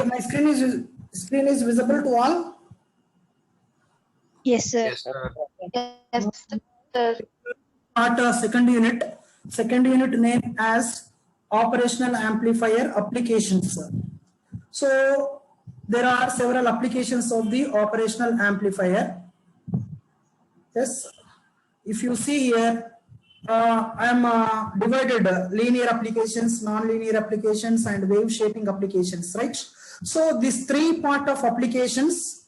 Okay, my screen is visible to all. Yes, sir. Yes, sir. Yes, sir. Part second unit name as operational amplifier applications. So there are several applications of the operational amplifier. Yes, if you see here, I am divided linear applications, non-linear applications, and wave shaping applications, right? So these three part of applications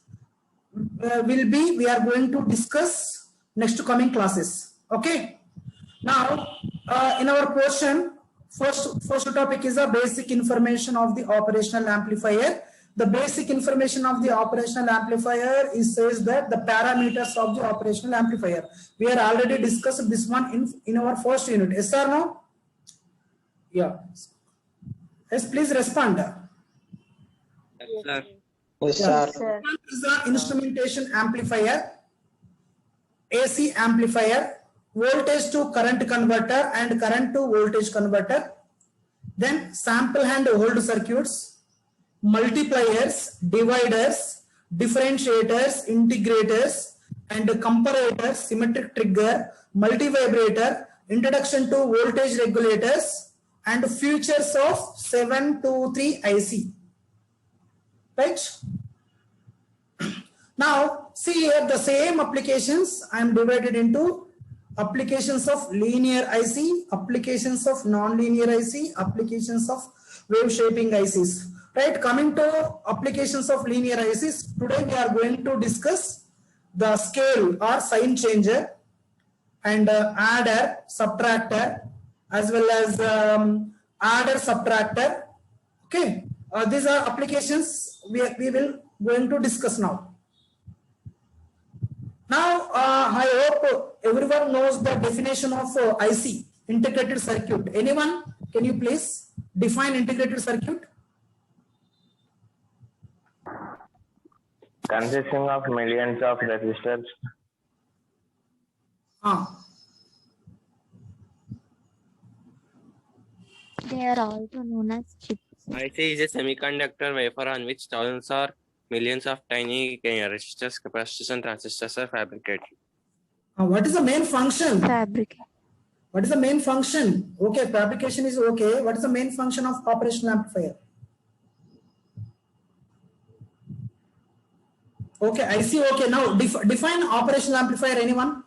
we are going to discuss next coming classes. Okay. Now, in our portion, first topic is a basic information of the operational amplifier. The basic information of the operational amplifier says that the parameters of the operational amplifier. We are already discussed this one in our first unit. Yes or no? Yeah. Yes, please respond. Yes, sir. Yes, Yeah. sir. One is the instrumentation amplifier, AC amplifier, voltage to current converter and current to voltage converter. Then sample and hold circuits, multipliers, dividers, differentiators, integrators, and comparators, symmetric trigger, multivibrator, introduction to voltage regulators, and features of 723 IC. Right? Now, see here the same applications I am divided into applications of linear IC, applications of non-linear IC, applications of wave shaping ICs. Right, coming to applications of linear ICs, today we are going to discuss the scale or sign changer and adder, subtractor, as well as adder, subtractor. Okay, these are applications we will going to discuss now. Now, I hope everyone knows the definition of IC, integrated circuit. Anyone, can you please define integrated circuit? Consisting of millions of resistors. They are also known as chips. IC is a semiconductor wafer on which thousands or millions of tiny resistors, capacitors, and transistors are fabricated. What is the main function? Fabric. What is the main function? Okay, fabrication is okay. What is the main function of operational amplifier? Okay, I see. Okay, now define operational amplifier. Anyone?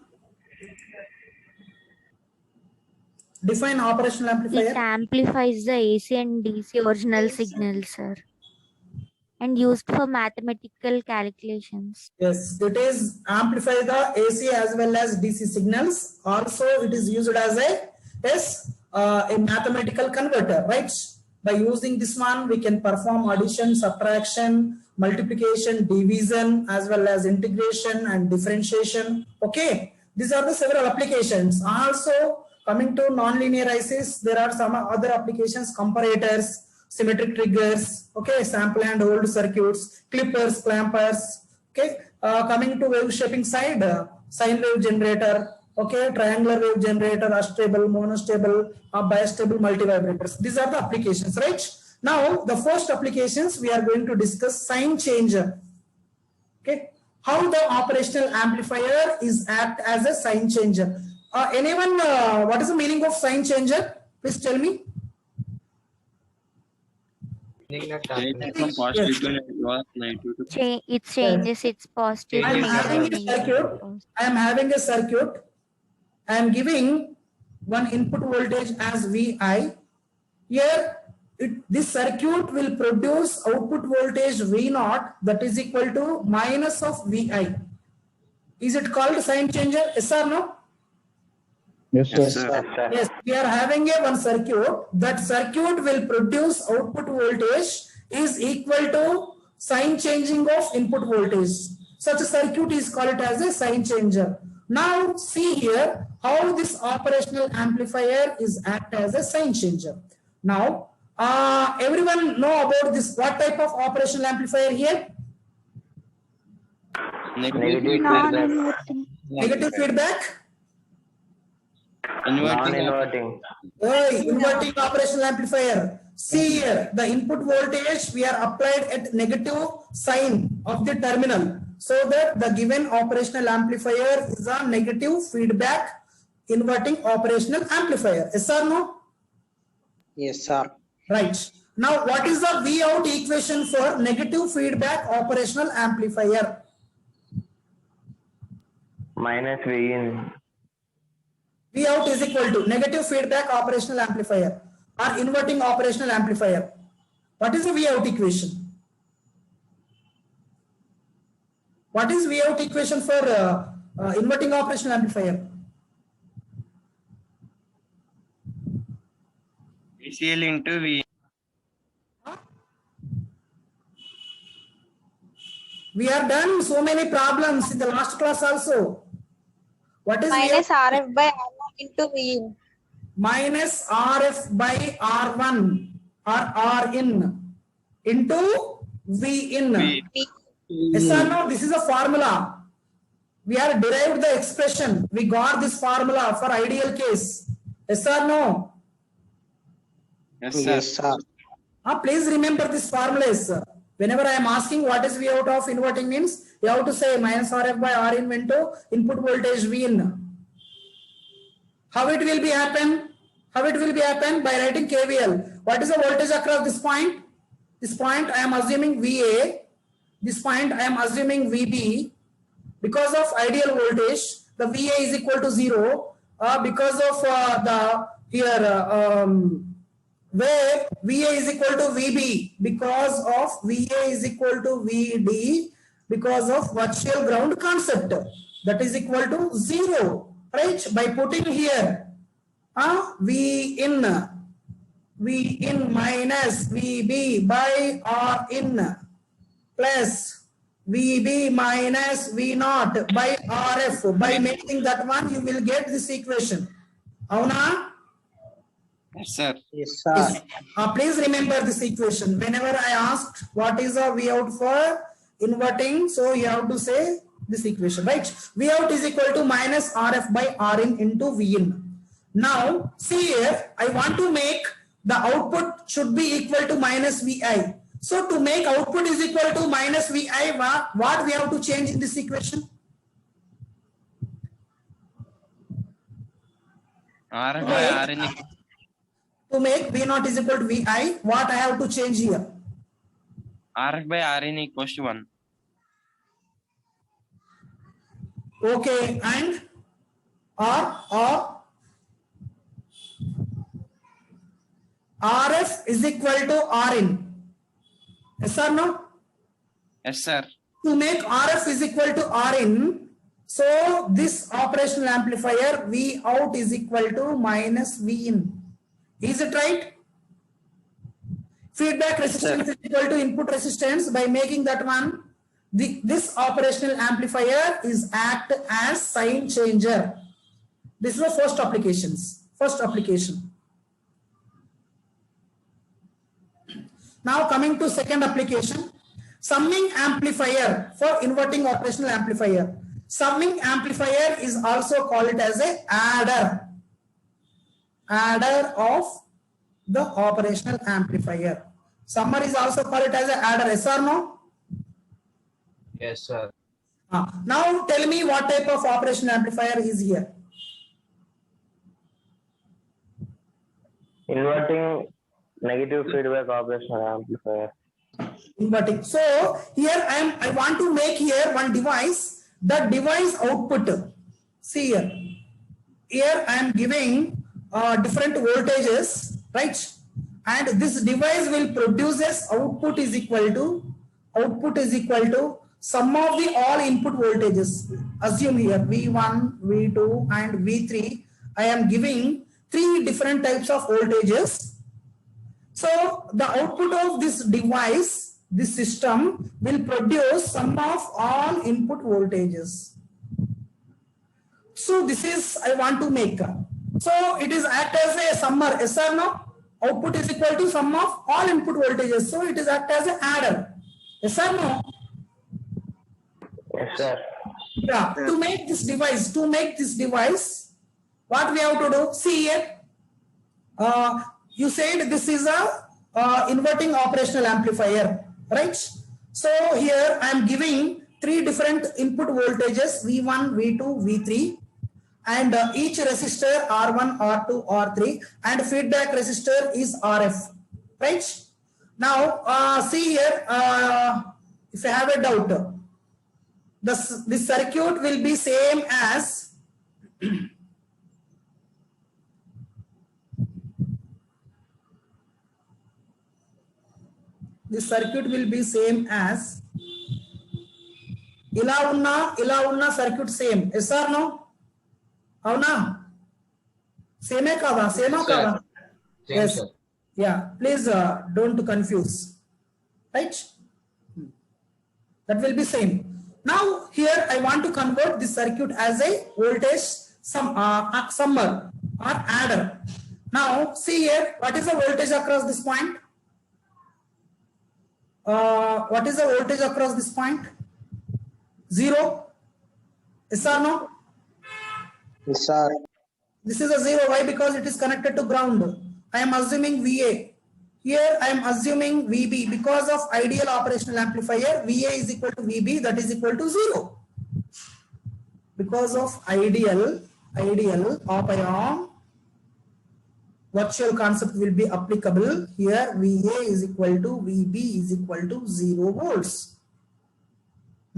Define operational amplifier. It amplifies the AC and DC original signals, sir, and used for mathematical calculations. Yes, it is amplify the AC as well as DC signals. Also, it is used as a mathematical converter, right? By using this one, we can perform addition, subtraction, multiplication, division, as well as integration and differentiation. Okay, these are the several applications. Also, coming to non-linear ICs, there are some other applications: comparators, symmetric triggers, okay, sample and hold circuits, clippers, clampers. Okay, coming to wave shaping side, sine wave generator, okay, triangular wave generator, astable, monostable, bistable, multivibrators. These are the applications, right? Now, the first applications we are going to discuss: sign changer. Okay, how the operational amplifier is act as a sign changer. Anyone, what is the meaning of sign changer? Please tell me. It changes its positive. I am having a circuit. I am giving one input voltage as Vi. Here, this circuit will produce output voltage V0, that is equal to minus of Vi. Is it called sign changer? Yes or no? Yes, sir. Yes, we are having one circuit. That circuit will produce output voltage is equal to sign changing of input voltage. Such a circuit is called as a sign changer. Now see here how this operational amplifier is act as a sign changer. Now everyone know about this. What type of operational amplifier here? Negative feedback. Non-inverting. Inverting operational amplifier. See here, the input voltage we are applied at negative sign of the terminal, so that the given operational amplifier is a negative feedback inverting operational amplifier. Yes or no? Yes, sir. Right. Now, what is the V out equation for negative feedback operational amplifier? minus V in. V out is equal to negative feedback operational amplifier or inverting operational amplifier. What is the V out equation? What is V out equation for inverting operational amplifier? VCL into V. We have done so many problems in the last class also. What is minus V out? RF by R1 into V in. Minus RF by R1 or R in into V in. V. Yes or no? This is a formula. We have derived the expression. We got this formula for ideal case. Yes or no? Yes, sir. Yes, sir. Please remember this formulas. Whenever I am asking what is V out of inverting means, you have to say minus RF by R in into input voltage V in. How it will be happen? How it will be happen? By writing KVL. What is the voltage across this point? This point I am assuming VA. This point I am assuming VB. Because of ideal voltage, the VA is equal to 0. Because of the here where VA is equal to VB, because of VA is equal to VD, because of virtual ground concept, that is equal to 0, right? By putting here V in minus VB by R in plus VB minus V naught by RF. By making that one, you will get this equation. Avuna? Yes, sir. Yes, sir. Yes. Please remember this equation. Whenever I asked what is a V out for inverting, so you have to say this equation, right? V out is equal to minus RF by R in into V in. Now, see here, I want to make the output should be equal to minus VI. So, to make output is equal to minus VI, what we have to change in this equation? RF by R in. To make V naught is equal to VI, what I have to change here? RF by R in equals to 1. Okay, and RF is equal to R in. Yes or no? Yes, sir. To make RF is equal to R in, so this operational amplifier V out is equal to minus V in. Is it right? Feedback resistance is equal to input resistance. By making that one, this operational amplifier is act as sign changer. This is the first applications. First application. Now coming to second application, summing amplifier for inverting operational amplifier. Summing amplifier is also called as a adder. Adder of the operational amplifier. Summer is also called as a adder. Yes or no? Yes, sir. Now tell me what type of operational amplifier is here. Inverting negative feedback operational amplifier. Inverting. So here I want to make here one device. The device output. See here. Here I am giving different voltages, right? And this device will produce as output is equal to sum of the all input voltages. Assume here V1, V2 and V3. I am giving 3 different types of voltages. So the output of this device, this system will produce sum of all input voltages. So this is I want to make. So it is act as a summer. Yes or no? Output is equal to sum of all input voltages. So it is act as an adder. Yes or no? Yes, sir. Yeah. To make this device, what we have to do? See here. You said this is a inverting operational amplifier, right? So here I am giving three different input voltages V1, V2, V3, and each resistor R1, R2, R3, and feedback resistor is RF, right? Now see here, if you have a doubt, this circuit will be same as this circuit will be same as ఇలా ఉన్న circuit same. Yes or no? అవునా? సేమే కాదా? సేమా కాదా? yes yeah, please don't confuse, right? That will be same. Now here I want to convert this circuit as a voltage summer or adder. Now see here, what is the voltage across this point? What is the voltage across this point? 0. Yes or no? Yes, sir. This is a 0. Why? Because it is connected to ground. I am assuming VA. Here I am assuming VB. Because of ideal operational amplifier, VA is equal to VB, that is equal to 0. Because of ideal op-amp, virtual concept will be applicable. Here VA is equal to VB is equal to 0 volts.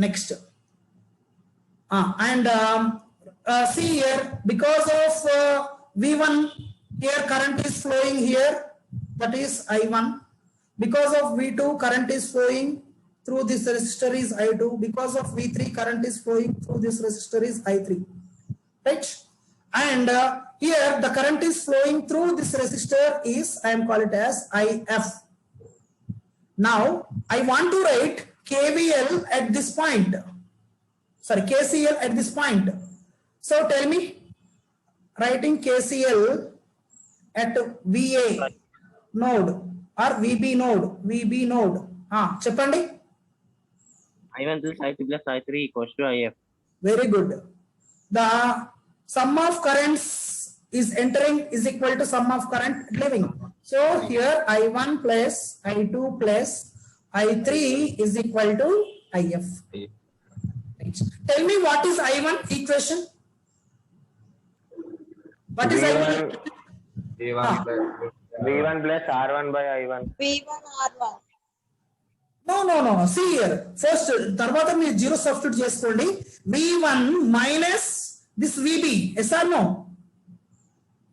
Next. See here, because of V1, here current is flowing here, that is I1. Because of V2, current is flowing through this resistor is I2. Because of V3, current is flowing through this resistor is I3. Right? And here the current is flowing through this resistor is, I am call it as IF. Now I want to write KVL at this point. Sorry, KCL at this point. So tell me, writing KCL at VA node or VB node. Cheppandi. I1 plus I2 plus I3 equals to IF. Very good. The sum of currents is entering is equal to sum of current leaving. So here I1 plus I2 plus I3 is equal to IF. Tell me, what is I1 equation? What is I1? V1 plus R1 by I1. V1 R1. No. See here. First, తర్వాత మీరు zero substitute చేసుకోండి. V1 minus this VB. Yes or no?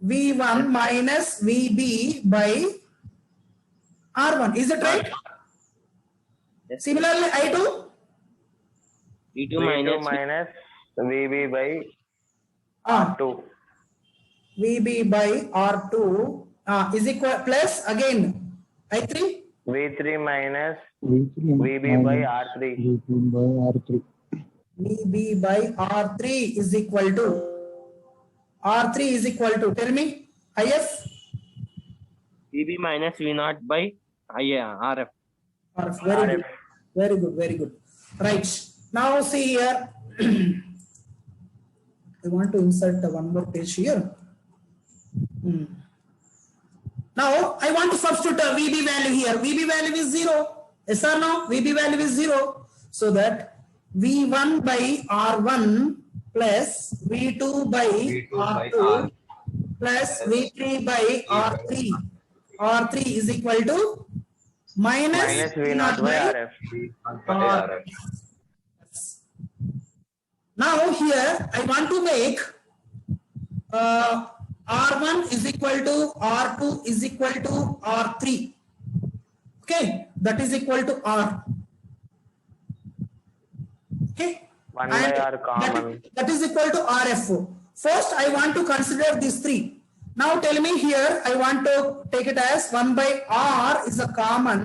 V1 minus VB by R1. Is it right? Yes. Similarly, I2. V2 minus VB by R2. VB by R2 is equal plus again I3. V3 minus VB by R3. VB by R3 is equal to tell me IF. VB minus V0 by RF. RF. Very good. Right. Now see here. I want to insert one more page here. Now I want to substitute a VB value here. VB value is 0. Yes or no? VB value is 0. So that V1 by R1 plus V2 by R2 plus V3 by R3. R3 is equal to minus V0 by RF. Now here I want to make R1 is equal to R2 is equal to R3. Okay, that is equal to R. Okay, 1 by R common. that is equal to RF. First I want to consider these three. Now tell me here, I want to take it as 1 by R is a common.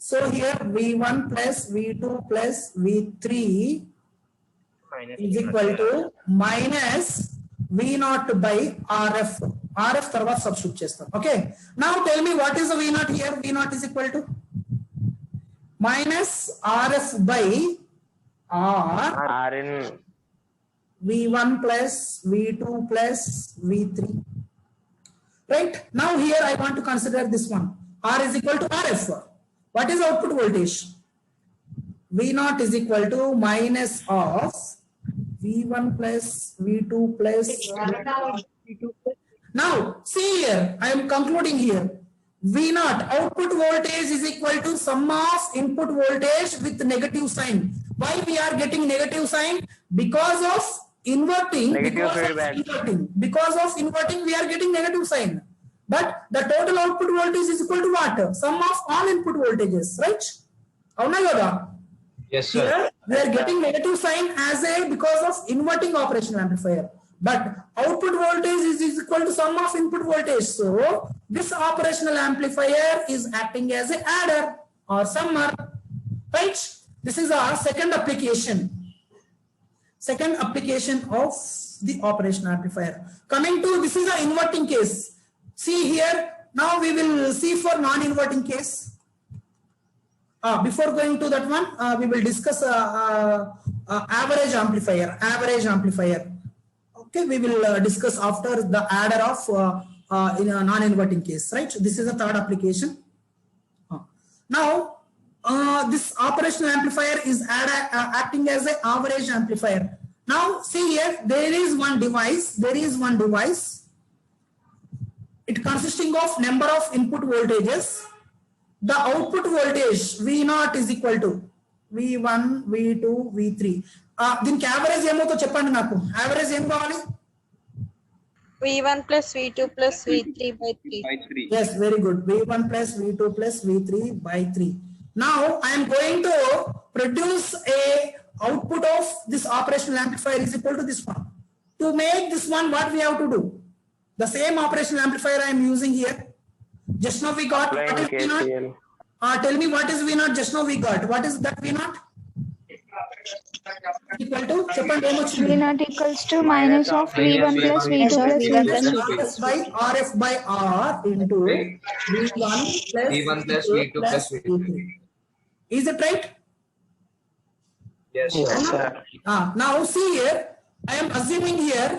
So here V1 plus V2 plus V3 is equal to minus V0 by RF. RF తర్వాత substitute చేస్తాం. Okay. Now tell me, what is the V0 here? V0 is equal to minus RF by R in V1 plus V2 plus V3. Right. Now here I want to consider this one. R is equal to RF. What is output voltage? V naught is equal to minus of V1 plus V2 plus V2. Now, see here, I am concluding here. V naught, output voltage is equal to sum of input voltage with negative sign. Why we are getting negative sign? Because of inverting. Negative feedback. Because of inverting, we are getting negative sign. But the total output voltage is equal to what? Sum of all input voltages, right? Avuna kada? Yes, sir. Here we are getting negative sign as a because of inverting operational amplifier. But output voltage is equal to sum of input voltage. So this operational amplifier is acting as a adder or summer, right? This is our second application. Second application of the operational amplifier. Coming to this is an inverting case. See here. Now we will see for non-inverting case. Before going to that one, we will discuss average amplifier. Average amplifier. Okay, we will discuss after the adder of in a non-inverting case, right? This is a third application. Now, this operational amplifier is acting as an average amplifier. Now, see here, there is one device. It consisting of number of input voltages. The output voltage V naught is equal to V1, V2, V3. దీనికి average ఏమవుతో చెప్పండి నాకు. Average ఏం కావాలి? V1 plus V2 plus V3 by 3. Yes, very good. V1 plus V2 plus V3 by 3. Now I am going to produce a output of this operational amplifier is equal to this one. To make this one, what we have to do? The same operational amplifier I am using here. Just now we got what is V naught? Tell me what is V naught? Just now we got. What is that V naught? Equal to V naught equals to minus of V1 plus V2 plus V3. RF by RF by R into V1 plus V2 plus V3. Is it right? Yes, sir. Now see here, I am assuming here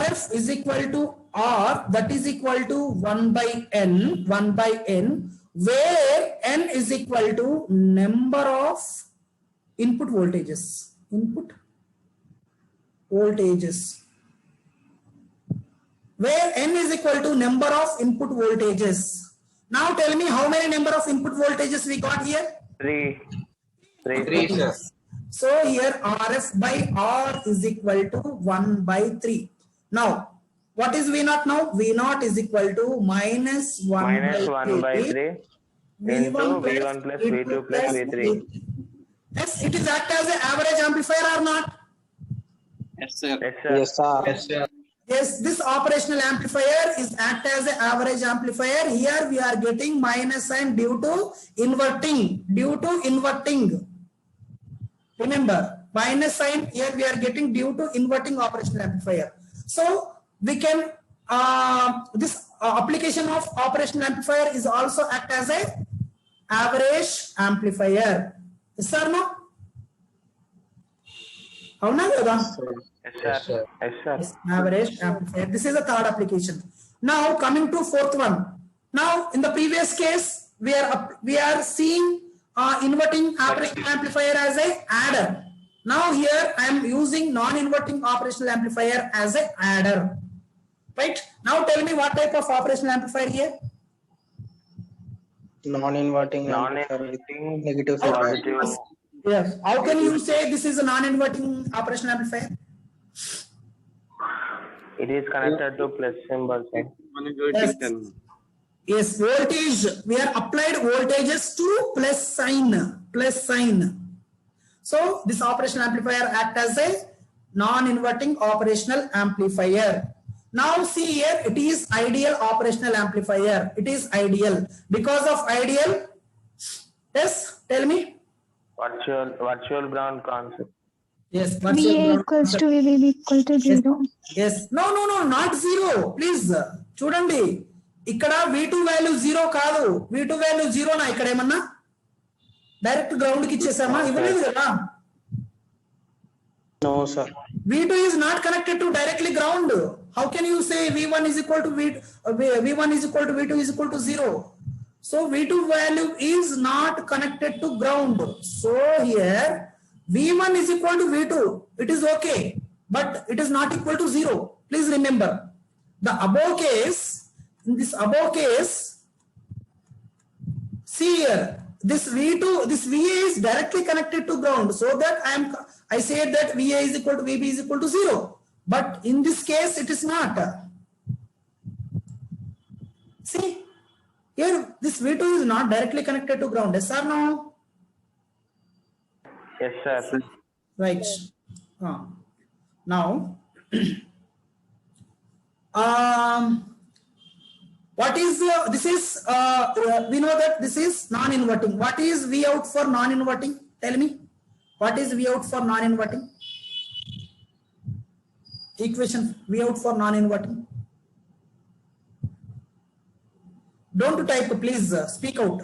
RF is equal to R, that is equal to 1 by N, where N is equal to number of input voltages. Where N is equal to number of input voltages. Now tell me how many number of input voltages we got here? 3. 3, sir. So here RF by R is equal to 1 by 3. Now, what is V naught now? V naught is equal to minus 1 by 3 into V1 plus V2 plus V3. Yes, it is act as an average amplifier or not? Yes, sir. Yes, sir. Yes, sir. Yes, sir. Yes, this operational amplifier is act as an average amplifier. Here we are getting minus sign due to inverting. Remember, minus sign here we are getting due to inverting operational amplifier. So we can this application of operational amplifier is also act as a average amplifier. Yes or no? Avuna kada? Yes, sir. Yes, sir. Yes, average amplifier. This is the third application. Now coming to fourth one. Now in the previous case we are seeing inverting operational amplifier as a adder. Now here I am using non-inverting operational amplifier as a adder. Right? Now tell me what type of operational amplifier here? Non-inverting. Negative feedback. Positive. Yes. How can you say this is a non-inverting operational amplifier? It is connected to plus symbol. Yes. Yes, voltage. We are applied voltages to plus sign. So this operational amplifier act as a non-inverting operational amplifier. Now see here, it is ideal operational amplifier. It is ideal. Because of ideal, yes, tell me. Virtual ground concept. Yes, VA equals to VB equal to 0. Yes. No, not 0. Please. చూడండి ఇక్కడ V2 value 0 కాదు. V2 value 0 నా ఇక్కడ ఏమన్నా direct ground కి ఇచ్చేసామా? ఇవ్వలేదు కదా. No, sir. V2 is not connected to directly ground. How can you say V1 is equal to V1 is equal to V2 is equal to 0? So V2 value is not connected to ground. So here V1 is equal to V2. It is okay, but it is not equal to 0. Please remember the above case. In this above case, see here, this V2, this VA is directly connected to ground. So that I said that VA is equal to VB is equal to 0. But in this case, it is not. See, here this V2 is not directly connected to ground. Yes or no? Yes, sir. Right. Now, what is this is we know that this is non-inverting. What is V out for non-inverting? Tell me, what is V out for non-inverting? Equation V out for non-inverting. Don't type, please speak out.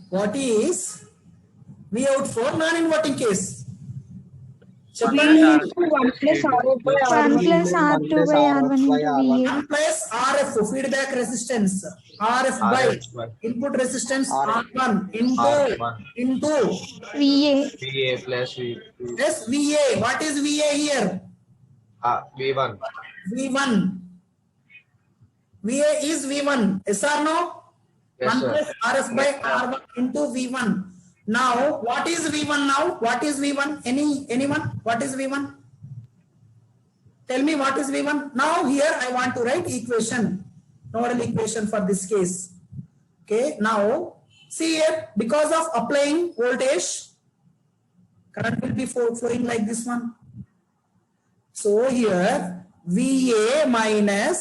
What is V out for non-inverting case? చెప్పండి. 1 plus R2 by R1 into VA. 1 plus RF feedback resistance, RF by input resistance R1 into VA. VA plus V2. yes VA. What is VA here? V1. V1. VA is V1. Yes or no? Yes, 1 sir. plus RF by R1 into V1. Now, what is V1 now? What is V1? Anyone? What is V1? Tell me what is V1. Now here I want to write equation, nodal equation for this case. Okay. Now see here, because of applying voltage, current will be flowing like this one. So here VA minus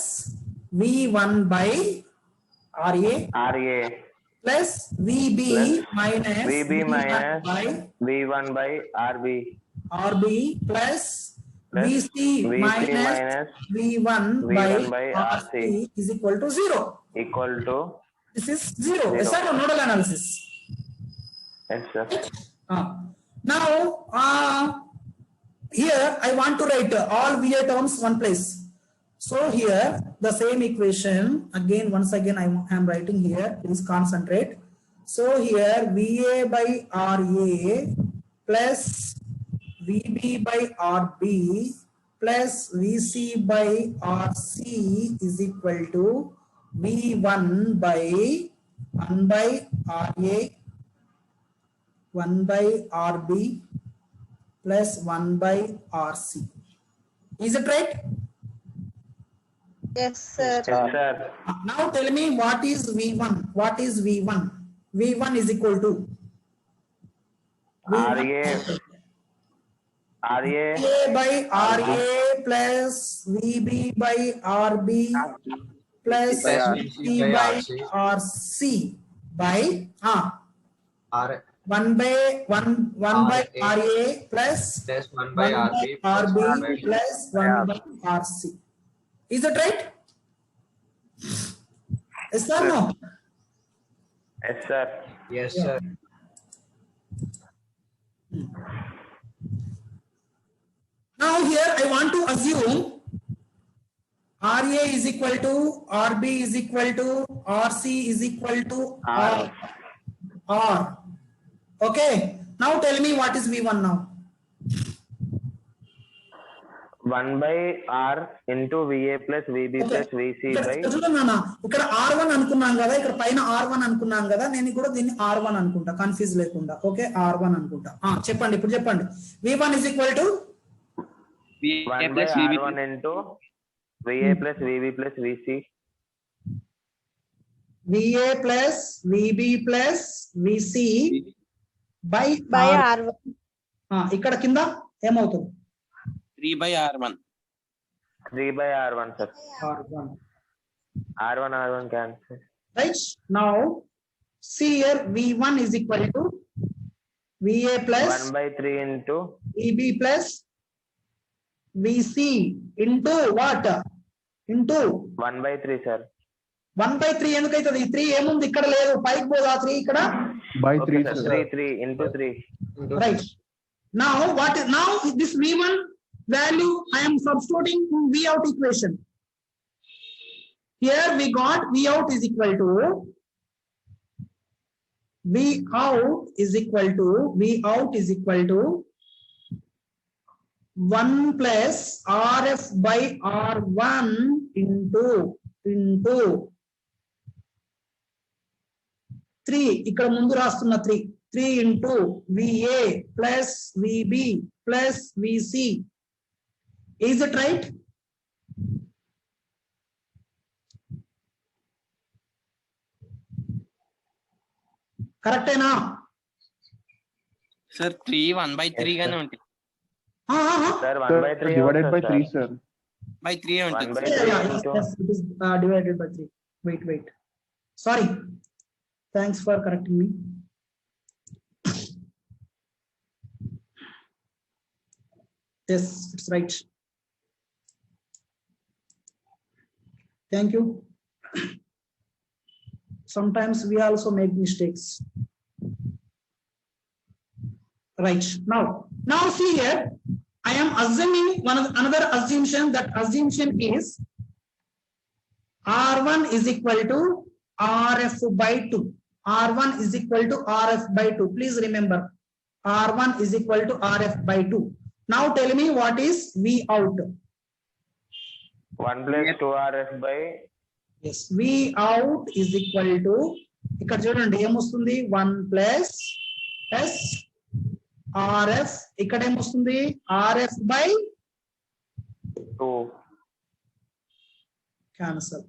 V1 by RA. Plus VB minus VB minus by V1 by RB plus VC minus V1 by RC is equal to 0. equal to This is 0. Yes or no? Nodal analysis. yes, sir. Now here I want to write all VA terms one place. So here the same equation again, once again I am writing here. Please concentrate. So here VA by RA plus VB by RB plus VC by RC is equal to V1 by 1 by RA 1 by RB plus 1 by RC. Is it right? Yes, sir. Yes, sir. Now tell me what is V1? What is V1? V1 is equal to RA by RA plus VB by RB plus VC by RC by 1 by RA plus 1 by RB plus 1 by RC. Is that right? Yes or no? Yes, sir. Yes, sir. Now here I want to assume RA is equal to RB is equal to RC is equal to R. Okay. Now tell me what is V1 now. 1 by R into VA plus VB plus VC by చూడన్నా ఇక్కడ R1 అనుకున్నాం కదా, ఇక్కడ పైన R1 అనుకున్నాం కదా, నేను కూడా దీన్ని R1 అనుకుంటా కన్ఫ్యూజ్ లేకుండా. ఓకే, R1 అనుకుంటా. చెప్పండి, ఇప్పుడు చెప్పండి. V1 is equal to 1 by R1 into VA plus VB plus VC VA plus VB plus VC by R1. ఇక్కడ కింద ఏమవుతుంది? 3 by R1. 3 by R1, sir. R1. R1 cancel. Right. Now see here V1 is equal to VA plus 1 by 3 into VB plus VC into what? Into 1 by 3, sir. 1 by 3 ఎందుకైతుంది? 3 ఏముంది ఇక్కడ లేదు, పైకి పోదా 3 ఇక్కడ by Okay, 3 sir. 3 into 3. right. Now what is now this V1 value I am substituting in V out equation. Here we got V out is equal to V out is equal to 1 plus RF by R1 into 3. ఇక్కడ ముందు రాస్తున్న 3 into VA plus VB plus VC. Is it right? Correct ena? Sir, 3 1/3 గానే ఉంటుంది. Sir, 1/3 divided by 3, sir. By 3 ఉంటుంది. 1/3 Yes, it is divided by 3. Wait. Sorry. Thanks for correcting me. Yes, it's right. Thank you. Sometimes we also make mistakes. Right. Now see here, I am assuming another assumption. That assumption is R1 is equal to RF by 2. R1 is equal to RF by 2. Please remember, R1 is equal to RF by 2. Now tell me what is V out. 1 plus 2 RF by. Yes, V out is equal to, ఇక్కడ చూడండి ఏమొస్తుంది 1 plus S RF, ఇక్కడ ఏమొస్తుంది RF by 2. cancel.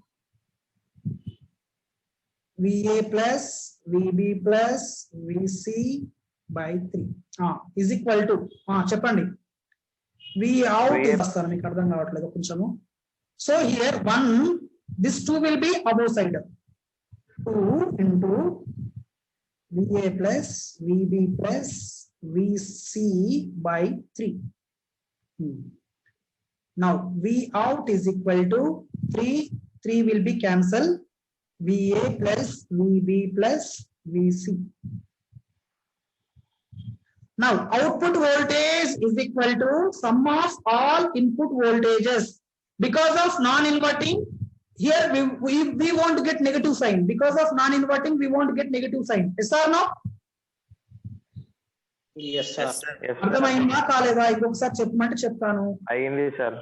VA plus VB plus VC by 3 is equal to చెప్పండి. V out వస్తారు, మీకు అర్థం కావట్లేదు కొంచెము. So here 1, this 2 will be above side. 2 into VA plus VB plus VC by 3. Now V out is equal to 3 will be cancelled. VA plus VB plus VC. Now output voltage is equal to sum of all input voltages. Because of non-inverting, here we want to get negative sign. Because of non-inverting, we want to get negative sign. Yes or no? Yes, sir. అర్థమైందా కాలేదా? ఇంకొకసారి చెప్పమంటే చెప్తాను. అయింది sir.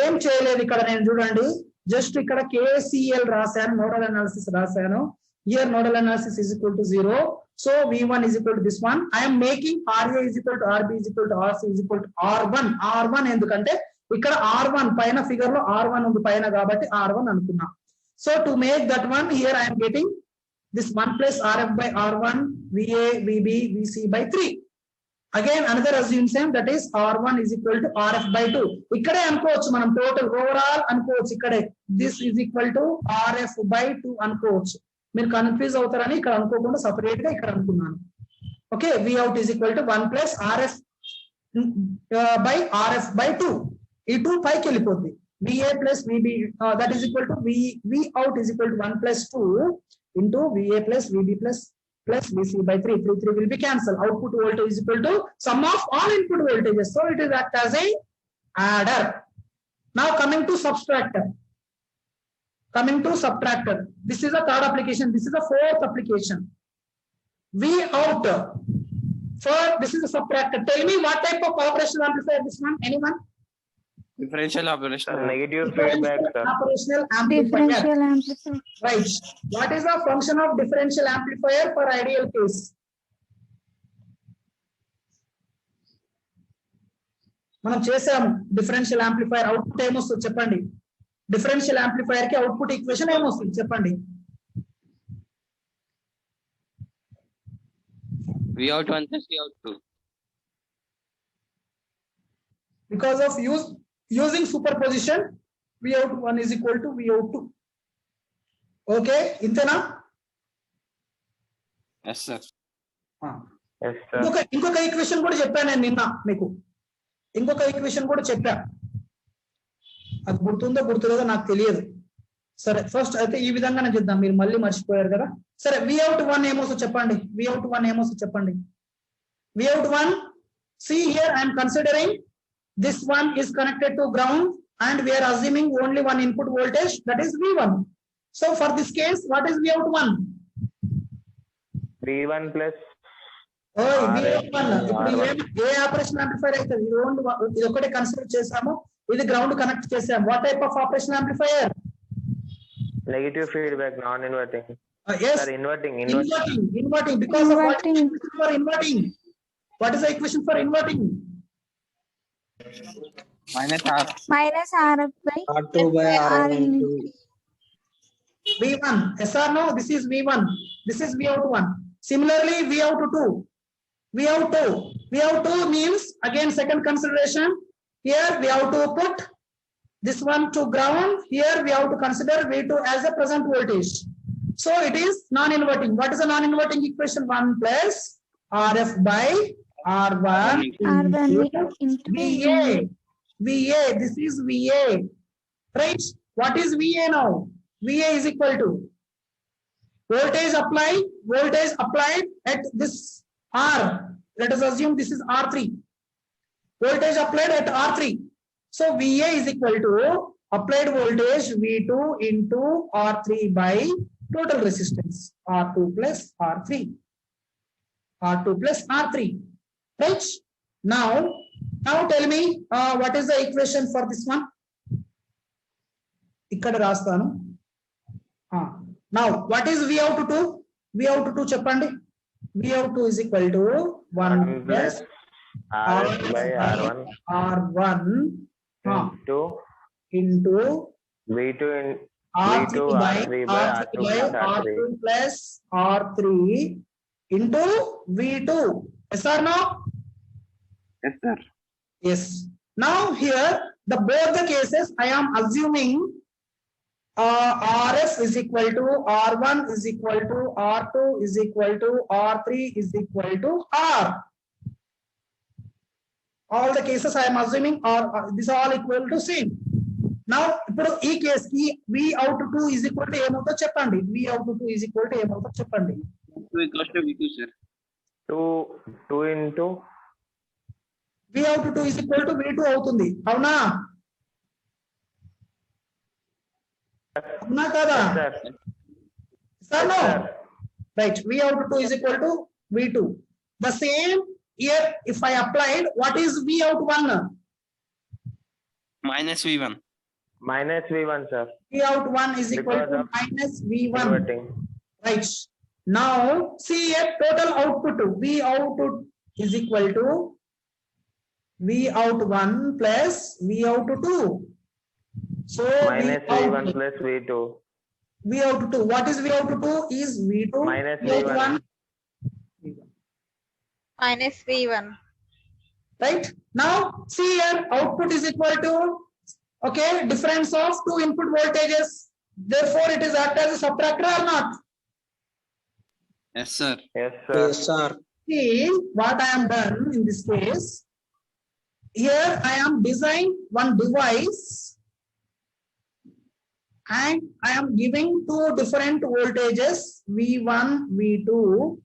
ఏం చేయలేదు ఇక్కడ నేను, చూడండి జస్ట్ ఇక్కడ KCL రాశాను, నోడల్ అనాలిసిస్ రాశాను. Here nodal analysis is equal to 0. So V1 is equal to this one. I am making RA is equal to RB is equal to RC is equal to R1. R1 ఎందుకంటే ఇక్కడ R1 పైన figure లో R1 ఉంది పైన కాబట్టి R1 అనుకున్నా. So to make that one, here I am getting this 1 plus RF by R1, VA, VB, VC by 3. Again another assumption, that is R1 is equal to RF by 2. ఇక్కడే అనుకోవచ్చు మనం total overall అనుకోవచ్చు. ఇక్కడే this is equal to RF by 2 అనుకోవచ్చు. మీరు confuse అవుతారని ఇక్కడ అనుకోకుండా సపరేట్ గా ఇక్కడ అనుకున్నాను. Okay, V out is equal to 1 plus RF by RF by 2. ఈ 2 పైకి వెళ్ళిపోద్ది. VA plus VB that is equal to V out is equal to 1 plus 2 into VA plus VB plus VC by 3. 3 will be cancelled. Output voltage is equal to sum of all input voltages. So it is act as a adder. Now coming to subtractor. This is the third application. This is the fourth application. V out. This is a subtractor. Tell me what type of operational amplifier this one? Anyone? Differential operation. Negative feedback, sir. Operational amplifier. Differential amplifier. Right. What is the function of differential amplifier for ideal case? మనం చేసాం differential amplifier output ఏమొస్తుంది చెప్పండి. Differential amplifier కి output equation ఏమొస్తుంది చెప్పండి. V out 1 plus V out 2. Because of using superposition, V out 1 is equal to V out 2. Okay, ఇంతేనా? Yes sir. Yes, sir. ఇంకొక equation కూడా చెప్పాను నేను నిన్న మీకు. ఇంకొక ఈక్వేషన్ కూడా చెప్పా, అది గుర్తుందో గుర్తులేదో నాకు తెలియదు. సరే, ఫస్ట్ అయితే ఈ విధంగానే చేద్దాం, మీరు మళ్ళీ మర్చిపోయారు కదా. సరే, V out 1 ఏమొస్తో చెప్పండి. V out 1 ఏమొస్తో చెప్పండి. V out 1, see here I am considering this one is connected to ground and we are assuming only one input voltage, that is V1. So for this case, what is V out 1? V1 plus Oh, ఇప్పుడు ఏ operation amplifier అయితే ఇది ఒకటే consider చేసాము, ఇది ground connect చేసాము. What type of operation amplifier? negative feedback, non-inverting. Yes, Sir, inverting. Because of what is the equation for inverting? What is the equation for inverting? Minus RF by R2 by R1 into V1. Yes or no? This is V1. This is V out 1. Similarly, V out 2. V out 2 means, again, second consideration. Here we have to put this one to ground. Here we have to consider V2 as a present voltage. So it is non-inverting. What is a non-inverting equation? 1 plus RF by R1 into VA. VA. This is VA. Right? What is VA now? VA is equal to voltage applied at this R. Let us assume this is R3. Voltage applied at R3. So VA is equal to applied voltage V2 into R3 by total resistance R2 plus R3. R2 plus R3. Right? Now tell me what is the equation for this one? Ikkada rastanu. Now what is V out 2? V out 2 cheppandi. V out 2 is equal to 1 plus RF by R1 into V2 R3 by R2 plus R3 into V2. Yes or no? Yes, sir. Yes. Now here both the cases I am assuming RF is equal to R1 is equal to R2 is equal to R3 is equal to R. All the cases I am assuming are these are all equal to same. Now ఇప్పుడు ఈ case కి V out 2 is equal to ఏమవుతుందో చెప్పండి. V out 2 is equal to ఏమవుతుందో చెప్పండి. 2 equals to V2, sir. 2 into V out 2 is equal to V2 అవుతుంది. అవునా? అవునా కదా? Sir, no. Right. V out 2 is equal to V2. The same here, if I applied, what is V out 1? Minus V1. minus V1, sir. V out 1 is equal Because to of minus V1. Inverting. Right. Now, see here, total output V out is equal to V out 1 plus V out 2. So Minus V1 plus V2. V out 2. What is V out 2? Is V2 Minus V out V1. 1. Minus V1. Right. Now, see here, output is equal to, okay, difference of two input voltages. Therefore, it is act as a subtractor or not? Yes, sir. Yes, sir. Yes, sir. See what I am done in this case. Here I am designing one device and I am giving two different voltages V1, V2.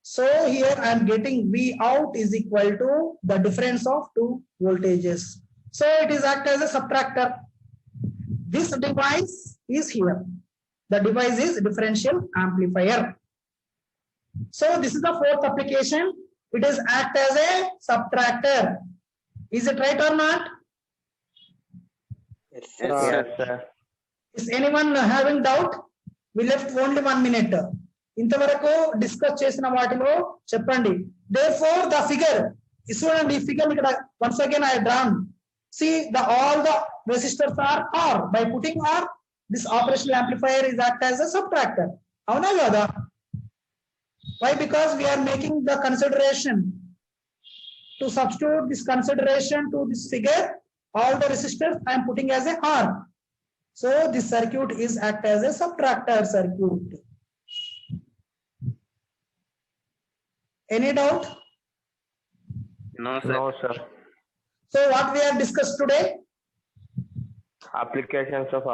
So here I am getting V out is equal to the difference of two voltages. So it is act as a subtractor. This device is here. The device is differential amplifier. So this is the fourth application. It is act as a subtractor. Is it right or not? Yes, Yes, sir. Yes, sir. Is anyone having doubt? We left only 1 minute. ఇంతవరకు discuss చేసిన వాటిలో చెప్పండి. Therefore the figure, చూడండి ఈ figure ఇక్కడ once again I drawn. See all the resistors are R. By putting R, this operational amplifier is act as a subtractor. అవునా కదా? Why? Because we are making the consideration to substitute this consideration to this figure. All the resistors I am putting as a R. So this circuit is act as a subtractor circuit. Any doubt? No, sir. No, sir. So what we have discussed today? Applications of